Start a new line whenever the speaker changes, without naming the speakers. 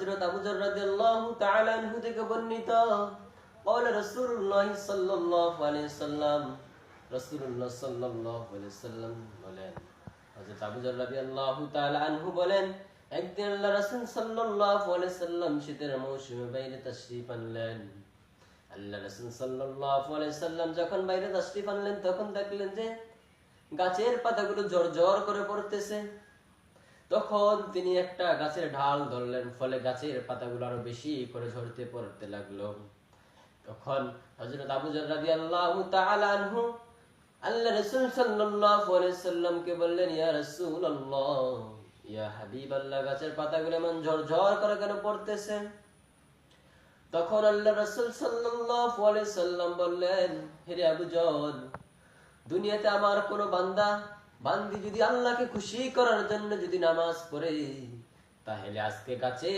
হযরত আবু যর রাদিয়াল্লাহু তাআলা আনহু থেকে বর্ণিত قال رسول الله صلى الله عليه وسلم রাসূলুল্লাহ সাল্লাল্লাহু আলাইহি ওয়াসাল্লাম বলেন, হযরত আবু যর রাদিয়াল্লাহু তাআলা আনহু বলেন, একদিন আল্লাহর রাসূল সাল্লাল্লাহু আলাইহি ওয়াসাল্লাম শীতের মৌসুমে বাইরে তাশরীফ আনলেন। আল্লাহর রাসূল সাল্লাল্লাহু আলাইহি ওয়াসাল্লাম যখন বাইরে তাশরীফ আনলেন তখন দেখলেন যে গাছের পাতাগুলো ঝরঝর করে পড়তেছে। তখন তিনি একটা গাছের ঢাল ধরলেন, ফলে গাছের পাতাগুলো আরো বেশি করে ঝরতে পড়তে লাগলো। তখন হযরত আবু যর রাদিয়াল্লাহু তাআলা আনহু আল্লাহর রাসূল সাল্লাল্লাহু আলাইহি ওয়াসাল্লামকে বললেন, ইয়া রাসূলুল্লাহ, ইয়া হাবিবাল্লাহ, গাছের পাতাগুলো এমন ঝরঝর করে কেন পড়তেছে? তখন আল্লাহর রাসূল সাল্লাল্লাহু আলাইহি ওয়াসাল্লাম বললেন, হে আবু যর, দুনিয়াতে আমার কোন বান্দি যদি আল্লাহকে খুশি করার জন্য যদি নামাজ পড়ে, তাহলে আজকে গাছে